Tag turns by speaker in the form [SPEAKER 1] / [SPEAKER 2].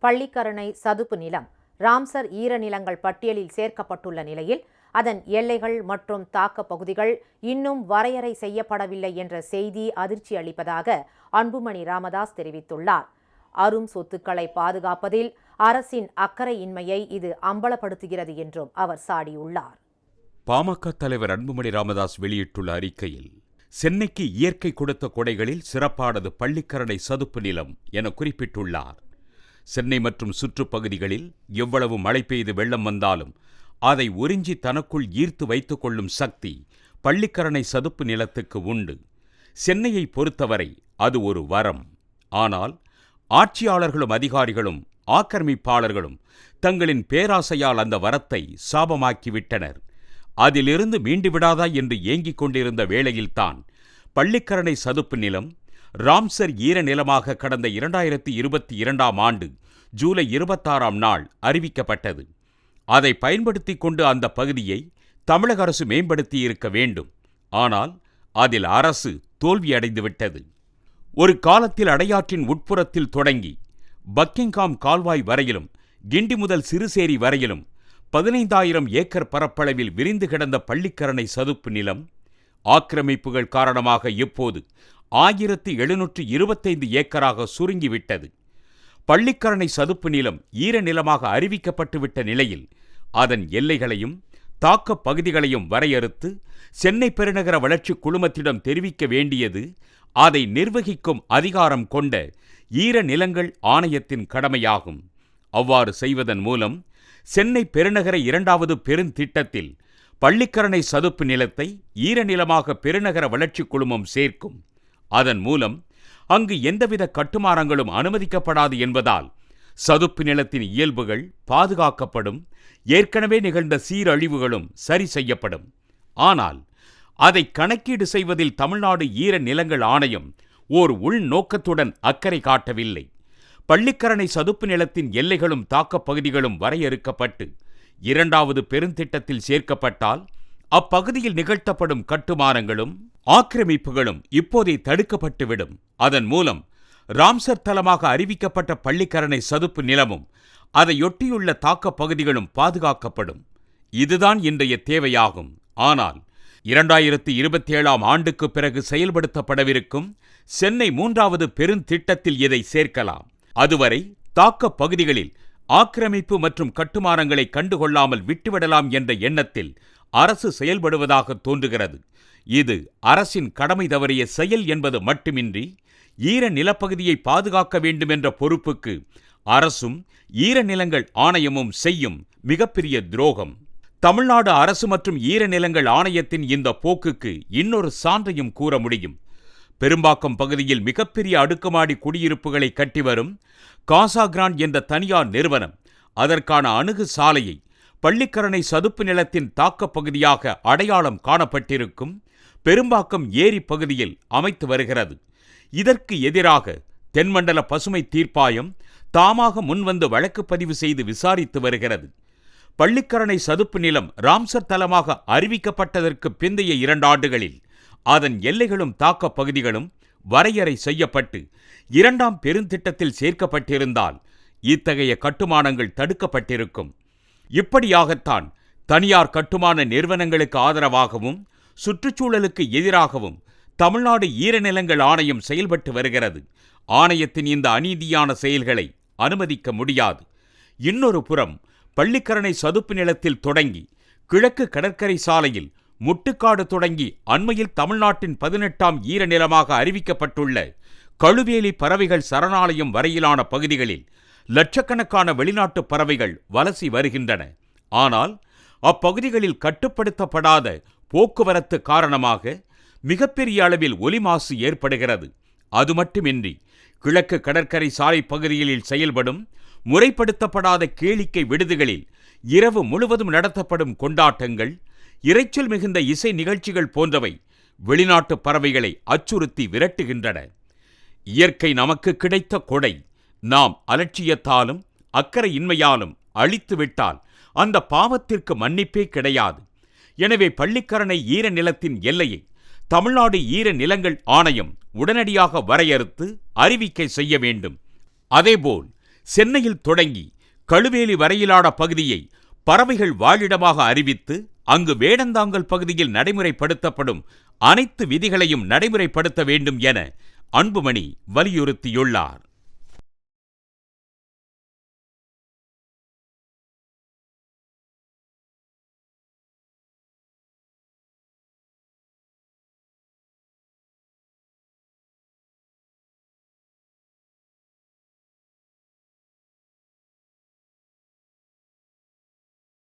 [SPEAKER 1] பள்ளிக்கரணை சதுப்பு நிலம் ராம்சர் ஈரநிலங்கள் பட்டியலில் சேர்க்கப்பட்டுள்ள நிலையில் அதன் எல்லைகள் மற்றும் தாக்க பகுதிகள் இன்னும் வரையறை செய்யப்படவில்லை என்ற செய்தி அதிர்ச்சி அளிப்பதாக அன்புமணி ராமதாஸ் தெரிவித்துள்ளார். அரும் சொத்துக்களை பாதுகாப்பதில் அரசின் அக்கறையின்மையை இது அம்பலப்படுத்துகிறது என்றும் அவர் சாடியுள்ளார்.
[SPEAKER 2] பாமக தலைவர் அன்புமணி ராமதாஸ் வெளியிட்டுள்ள அறிக்கையில், சென்னைக்கு இயற்கை கொடுத்த கொடைகளில் சிறப்பானது பள்ளிக்கரணை சதுப்பு நிலம் என குறிப்பிட்டுள்ளார். சென்னை மற்றும் சுற்றுப்பகுதிகளில் எவ்வளவு மழை பெய்து வெள்ளம் வந்தாலும் அதை உறிஞ்சி தனக்குள் ஈர்த்து வைத்துக் கொள்ளும் சக்தி பள்ளிக்கரணை சதுப்பு நிலத்துக்கு உண்டு. சென்னையை பொறுத்தவரை அது ஒரு வரம். ஆனால் ஆட்சியாளர்களும் அதிகாரிகளும் ஆக்கிரமிப்பாளர்களும் தங்களின் பேராசையால் அந்த வரத்தை சாபமாக்கிவிட்டனர். அதிலிருந்து மீண்டு விடாதா என்று ஏங்கிக் கொண்டிருந்த வேளையில்தான் பள்ளிக்கரணை சதுப்பு நிலம் ராம்சர் ஈரநிலமாக கடந்த 2022ஆம் ஆண்டு ஜூலை 26ஆம் நாள் அறிவிக்கப்பட்டது. அதை பயன்படுத்தி கொண்டு அந்த பகுதியை தமிழக அரசு மேம்படுத்தியிருக்க வேண்டும். ஆனால் அதில் அரசு தோல்வியடைந்துவிட்டது. ஒரு காலத்தில் அடையாற்றின் உட்புறத்தில் தொடங்கி பக்கிங்காம் கால்வாய் வரையிலும் கிண்டி முதல் சிறுசேரி வரையிலும் 15,000 ஏக்கர் பரப்பளவில் விரிந்து கிடந்த பள்ளிக்கரணை சதுப்பு நிலம் ஆக்கிரமிப்புகள் காரணமாக இப்போது 1725 ஏக்கராக சுருங்கிவிட்டது. பள்ளிக்கரணை சதுப்பு நிலம் ஈரநிலமாக அறிவிக்கப்பட்டுவிட்ட நிலையில் அதன் எல்லைகளையும் தாக்க பகுதிகளையும் வரையறுத்து சென்னை பெருநகர வளர்ச்சி குழுமத்திடம் தெரிவிக்க வேண்டியது அதை நிர்வகிக்கும் அதிகாரம் கொண்ட ஈரநிலங்கள் ஆணையத்தின் கடமையாகும். அவ்வாறு செய்வதன் மூலம் சென்னை பெருநகர 2வது பெருந்திட்டத்தில் பள்ளிக்கரணை சதுப்பு நிலத்தை ஈரநிலமாக பெருநகர வளர்ச்சி குழுமம் சேர்க்கும். அதன் மூலம் அங்கு எந்தவித கட்டுமானங்களும் அனுமதிக்கப்படாது என்பதால் சதுப்பு நிலத்தின் இயல்புகள் பாதுகாக்கப்படும். ஏற்கனவே நிகழ்ந்த சீரழிவுகளும் சரி செய்யப்படும். ஆனால் அதை கணக்கீடு செய்வதில் தமிழ்நாடு ஈர நிலங்கள் ஆணையம் ஓர் உள்நோக்கத்துடன் அக்கறை காட்டவில்லை. பள்ளிக்கரணை சதுப்பு நிலத்தின் எல்லைகளும் தாக்கப் பகுதிகளும் வரையறுக்கப்பட்டு 2வது பெருந்திட்டத்தில் சேர்க்கப்பட்டால் அப்பகுதியில் நிகழ்த்தப்படும் கட்டுமானங்களும் ஆக்கிரமிப்புகளும் இப்போதே தடுக்கப்பட்டுவிடும். அதன் மூலம் ராம்சர் தலமாக அறிவிக்கப்பட்ட பள்ளிக்கரணை சதுப்பு நிலமும் அதையொட்டியுள்ள தாக்கப் பகுதிகளும் பாதுகாக்கப்படும். இதுதான் இன்றைய தேவையாகும். ஆனால் 2027ஆம் ஆண்டுக்கு பிறகு செயல்படுத்தப்படவிருக்கும் சென்னை 3வது பெருந்திட்டத்தில் இதை சேர்க்கலாம். அதுவரை தாக்கப் பகுதிகளில் ஆக்கிரமிப்பு மற்றும் கட்டுமானங்களை கண்டுகொள்ளாமல் விட்டுவிடலாம் என்ற எண்ணத்தில் அரசு செயல்படுவதாக தோன்றுகிறது. இது அரசின் கடமை தவறிய செயல் என்பது மட்டுமின்றி ஈர நிலப்பகுதியை பாதுகாக்க வேண்டும் என்ற பொறுப்புக்கு அரசும் ஈரநிலங்கள் ஆணையமும் செய்யும் மிகப்பெரிய துரோகம். தமிழ்நாடு அரசு மற்றும் ஈரநிலங்கள் ஆணையத்தின் இந்த போக்குக்கு இன்னொரு சான்றையும் கூற முடியும். பெரும்பாக்கம் பகுதியில் மிகப்பெரிய அடுக்குமாடி குடியிருப்புகளை கட்டி வரும் காசா கிராண்ட் என்ற தனியார் நிறுவனம் அதற்கான அணுகு சாலையை பள்ளிக்கரணை சதுப்பு நிலத்தின் தாக்கப் பகுதியாக அடையாளம் காணப்பட்டிருக்கும் பெரும்பாக்கம் ஏரி பகுதியில் அமைத்து வருகிறது. இதற்கு எதிராக தென்மண்டல பசுமை தீர்ப்பாயம் தாமாக முன்வந்து வழக்கு பதிவு செய்து விசாரித்து வருகிறது. பள்ளிக்கரணை சதுப்பு நிலம் ராம்சர் தலமாக அறிவிக்கப்பட்டதற்கு பிந்தைய 2 ஆண்டுகளில் அதன் எல்லைகளும் தாக்கப் பகுதிகளும் வரையறை செய்யப்பட்டு 2ஆம் பெருந்திட்டத்தில் சேர்க்கப்பட்டிருந்தால் இத்தகைய கட்டுமானங்கள் தடுக்கப்பட்டிருக்கும். இப்படியாகத்தான் தனியார் கட்டுமான நிறுவனங்களுக்கு ஆதரவாகவும் சுற்றுச்சூழலுக்கு எதிராகவும் தமிழ்நாடு ஈரநிலங்கள் ஆணையம் செயல்பட்டு வருகிறது. ஆணையத்தின் இந்த அநீதியான செயல்களை அனுமதிக்க முடியாது. இன்னொரு புறம் பள்ளிக்கரணை சதுப்பு நிலத்தில் தொடங்கி கிழக்கு கடற்கரை சாலையில் முட்டுக்காடு தொடங்கி அண்மையில் தமிழ்நாட்டின் 18ஆம் ஈரநிலமாக அறிவிக்கப்பட்டுள்ள கழுவேலி பறவைகள் சரணாலயம் வரையிலான பகுதிகளில் லட்சக்கணக்கான வெளிநாட்டு பறவைகள் வலசி வருகின்றன. ஆனால் அப்பகுதிகளில் கட்டுப்படுத்தப்படாத போக்குவரத்து காரணமாக மிகப்பெரிய அளவில் ஒலி மாசு ஏற்படுகிறது. அது மட்டுமின்றி கிழக்கு கடற்கரை சாலை பகுதிகளில் செயல்படும் முறைப்படுத்தப்படாத கேளிக்கை விடுதிகளில் இரவு முழுவதும் நடத்தப்படும் கொண்டாட்டங்கள், இரைச்சல் மிகுந்த இசை நிகழ்ச்சிகள் போன்றவை வெளிநாட்டு பறவைகளை அச்சுறுத்தி விரட்டுகின்றன. இயற்கை நமக்கு கிடைத்த கொடை நாம் அலட்சியத்தாலும் அக்கறையின்மையாலும் அழித்துவிட்டால் அந்த பாவத்திற்கு மன்னிப்பே கிடையாது. எனவே பள்ளிக்கரணை ஈர நிலத்தின் எல்லையை தமிழ்நாடு ஈர நிலங்கள் ஆணையம் உடனடியாக வரையறுத்து அறிவிக்கை செய்ய வேண்டும். அதேபோல் சென்னையில் தொடங்கி கழுவேலி வரையிலான பகுதியை பறவைகள் வாழிடமாக அறிவித்து அங்கு வேடந்தாங்கல் பகுதியில் நடைமுறைப்படுத்தப்படும் அனைத்து விதிகளையும் நடைமுறைப்படுத்த வேண்டும் என அன்புமணி வலியுறுத்தியுள்ளார்.